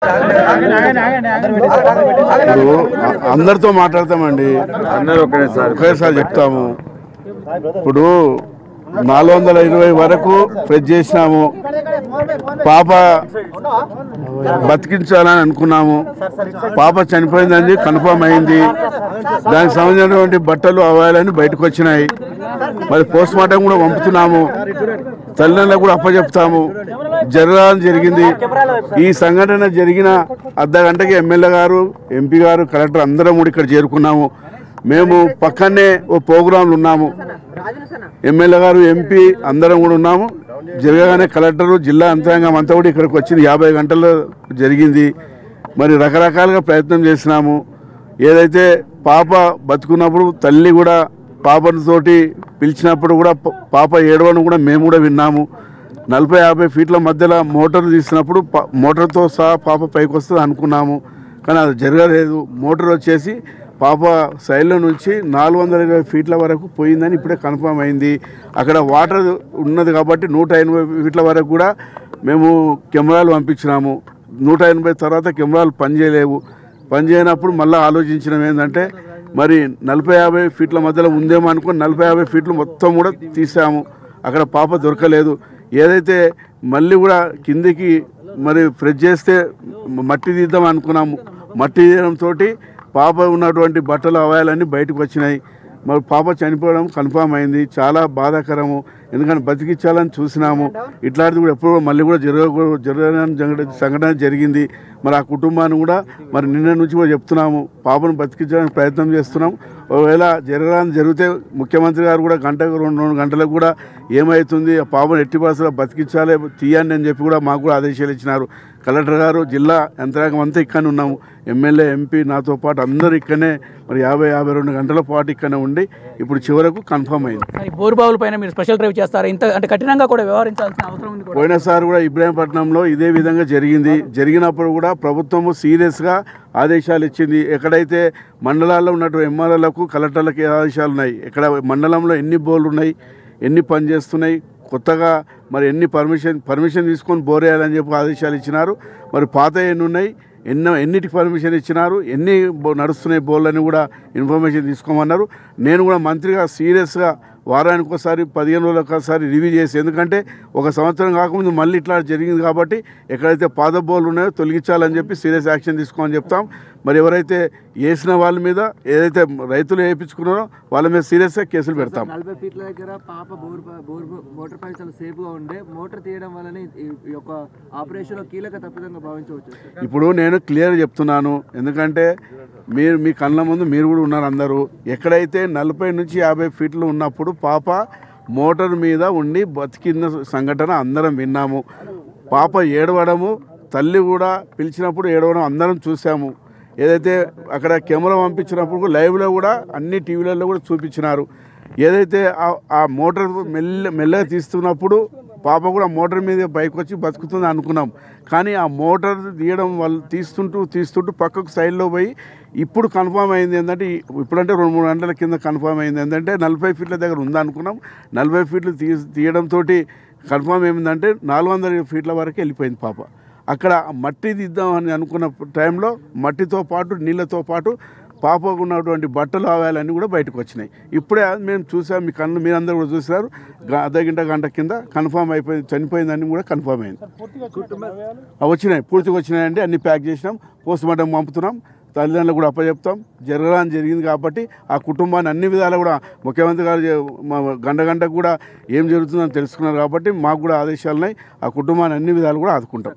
ఇప్పుడు అందరితో మాట్లాడతామండి, అందరూ ఒకేసారి చెప్తాము. ఇప్పుడు 420 వరకు ఫ్రెష్ చేసినాము. పాప బతికించాలని అనుకున్నాము. పాప చనిపోయిందని కన్ఫర్మ్ అయింది. దానికి సంబంధించినటువంటి బట్టలు అవాయాలని బయటకు వచ్చినాయి. మరి పోస్ట్ మార్టం కూడా పంపుతున్నాము. తల్లిదండ్రులకు కూడా అప్పచెప్తాము. జరగాలని జరిగింది. ఈ సంఘటన జరిగిన అర్ధ గంటకి ఎమ్మెల్యే గారు, ఎంపీ గారు, కలెక్టర్ అందరం కూడా ఇక్కడ చేరుకున్నాము. మేము పక్కనే ఓ ప్రోగ్రాంలు ఉన్నాము. ఎమ్మెల్యే గారు, ఎంపీ అందరం కూడా ఉన్నాము. జరగగానే కలెక్టరు, జిల్లా యంత్రాంగం అంతా కూడా ఇక్కడికి వచ్చింది. 50 గంటల్లో జరిగింది. మరి రకరకాలుగా ప్రయత్నం చేసినాము. ఏదైతే పాప బతుకున్నప్పుడు తల్లి కూడా పాపతోటి పిలిచినప్పుడు కూడా పాప ఏడవను కూడా మేము కూడా విన్నాము. 40-50 ఫీట్ల మధ్యలో మోటార్ తీసినప్పుడు మోటార్తో సహా పాప పైకి వస్తుంది అనుకున్నాము. కానీ అది జరగలేదు. మోటార్ వచ్చేసి పాప సైడ్లో నుంచి 420 ఫీట్ల వరకు పోయిందని ఇప్పుడే కన్ఫర్మ్ అయింది. అక్కడ వాటర్ ఉన్నది కాబట్టి 180 ఫీట్ల వరకు కూడా మేము కెమెరాలు పంపించినాము. 180 తర్వాత కెమెరాలు పనిచేయలేవు. పనిచేయనప్పుడు మళ్ళీ ఆలోచించడం ఏంటంటే మరి 40-50 ఫీట్ల మధ్యలో ఉందేమో అనుకుని 40-50 ఫీట్లు మొత్తం కూడా తీసాము. అక్కడ పాప దొరకలేదు. ఏదైతే మళ్ళీ కూడా కిందికి మరి ఫ్రెష్ చేస్తే మట్టి తీద్దాం అనుకున్నాము. మట్టి తీయడంతో పాప ఉన్నటువంటి బట్టలు అవాయాలన్నీ బయటకు వచ్చినాయి. మరి పాప చనిపోవడం కన్ఫామ్ అయింది. చాలా బాధాకరము. ఎందుకంటే బతికించాలని చూసినాము. ఇట్లాంటిది కూడా ఎప్పుడు మళ్ళీ కూడా జరగని సంఘటన జరిగింది. మరి ఆ కుటుంబాన్ని కూడా మరి నిన్న నుంచి కూడా చెప్తున్నాము, పాపను బతికించడానికి ప్రయత్నం చేస్తున్నాం. ఒకవేళ జరిగితే ముఖ్యమంత్రి గారు కూడా గంటకు 2 గంటలకు కూడా ఏమవుతుంది, ఆ పాపను ఎట్టి పరిస్థితుల్లో బతికించాలి, తీయండి అని చెప్పి కూడా మాకు కూడా ఆదేశాలు ఇచ్చినారు. కలెక్టర్ గారు, జిల్లా యంత్రాంగం అంతా ఇక్కడనే ఉన్నాము. ఎమ్మెల్యే, ఎంపీ నాతో పాటు అందరూ ఇక్కడనే మరి 50-52 గంటల పాటు ఇక్కడనే ఉండి ఇప్పుడు చివరకు కన్ఫర్మ్ అయింది. బోరుబావుల పైన మీరు స్పెషల్ డ్రైవ్ చేస్తారు, ఇంత అంటే కఠినంగా కూడా వ్యవహరించాల్సిన అవసరం ఉంది. పోయినసారి కూడా ఇబ్రాహీంపట్నంలో ఇదే విధంగా జరిగినప్పుడు కూడా ప్రభుత్వము సీరియస్గా ఆదేశాలు ఇచ్చింది. ఎక్కడైతే మండలాల్లో ఉన్నటువంటి ఎంఆర్ఓలకు, కలెక్టర్లకు ఆదేశాలు ఉన్నాయి. ఇక్కడ మండలంలో ఎన్ని బోర్లు ఉన్నాయి, ఎన్ని పని చేస్తున్నాయి, కొత్తగా మరి ఎన్ని పర్మిషన్ తీసుకొని బోర్ వేయాలని చెప్పి ఆదేశాలు ఇచ్చినారు. మరి పాత ఎన్ని ఉన్నాయి, ఎన్నిటికి పర్మిషన్ ఇచ్చినారు, ఎన్ని నడుస్తున్నాయి బోర్లని కూడా ఇన్ఫర్మేషన్ తీసుకోమన్నారు. నేను కూడా మంత్రిగా సీరియస్గా వారానికి ఒకసారి 15 రోజులకు ఒకసారి రివ్యూ చేసి, ఎందుకంటే 1 సంవత్సరం కాకముందు మళ్ళీ ఇట్లా జరిగింది కాబట్టి ఎక్కడైతే పాత బోర్లు ఉన్నాయో తొలగించాలని చెప్పి సీరియస్ యాక్షన్ తీసుకోమని చెప్తాం. మరి ఎవరైతే వేసిన వాళ్ళ మీద, ఏదైతే రైతులు వేయించుకున్నారో వాళ్ళ మీద సీరియస్గా కేసులు పెడతాం. 40 ఫీట్ల దగ్గర పాప మోటార్ పై చాలా సేఫ్గా ఉండే మోటార్ తీయడం వల్లనే ఈ యొక్క ఆపరేషన్లో కీలక తప్పిదంగా భావించవచ్చు. ఇప్పుడు నేను క్లియర్ చెప్తున్నాను, ఎందుకంటే మీ కళ్ళ ముందు మీరు కూడా ఉన్నారు అందరూ. ఎక్కడైతే 40 నుంచి 50 ఫీట్లు ఉన్నప్పుడు పాప మోటార్ మీద ఉండి బతికిన సంఘటన అందరం విన్నాము. పాప ఏడవడము, తల్లి కూడా పిలిచినప్పుడు ఏడవడం అందరం చూసాము. ఏదైతే అక్కడ కెమెరా పంపించినప్పుడు లైవ్లో కూడా అన్ని టీవీలలో కూడా చూపించినారు. ఏదైతే ఆ మోటార్ మెల్లగా తీస్తున్నప్పుడు పాప కూడా మోటార్ మీద పైకి వచ్చి బతుకుతుంది అనుకున్నాం. కానీ ఆ మోటార్ తీయడం వాళ్ళు తీస్తుంటూ పక్కకు సైడ్లో పోయి ఇప్పుడు కన్ఫామ్ అయింది ఏంటంటే, ఇప్పుడంటే 2-3 గంటల కింద కన్ఫామ్ అయింది ఏంటంటే 40 ఫీట్ల దగ్గర ఉందనుకున్నాం. 40 ఫీట్లు తీయడంతో కన్ఫామ్ ఏమిందంటే 400 ఫీట్ల వరకు వెళ్ళిపోయింది పాప. అక్కడ మట్టి తీద్దామని అనుకున్న టైంలో మట్టితో పాటు నీళ్ళతో పాటు పాపకు ఉన్నటువంటి బట్టలు ఆవాయాలన్నీ కూడా బయటకు వచ్చినాయి. ఇప్పుడే మేము చూసాం, మీ కళ్ళు మీరందరూ కూడా చూసినారు. గంట కింద కన్ఫామ్ అయిపోయింది, చనిపోయిందని కూడా కన్ఫామ్ అయింది. వచ్చినాయి, పూర్తిగా వచ్చినాయండి. అన్ని ప్యాక్ చేసినాం, పోస్ట్ మార్టం పంపుతున్నాం, తల్లిదండ్రులు కూడా అప్పచెప్తాం. జరిగింది కాబట్టి ఆ కుటుంబాన్ని అన్ని విధాలు కూడా ముఖ్యమంత్రి గారు గంటకు కూడా ఏం జరుగుతుందని తెలుసుకున్నారు కాబట్టి మాకు కూడా ఆదేశాలు ఉన్నాయి. ఆ కుటుంబాన్ని అన్ని విధాలు కూడా ఆదుకుంటాం.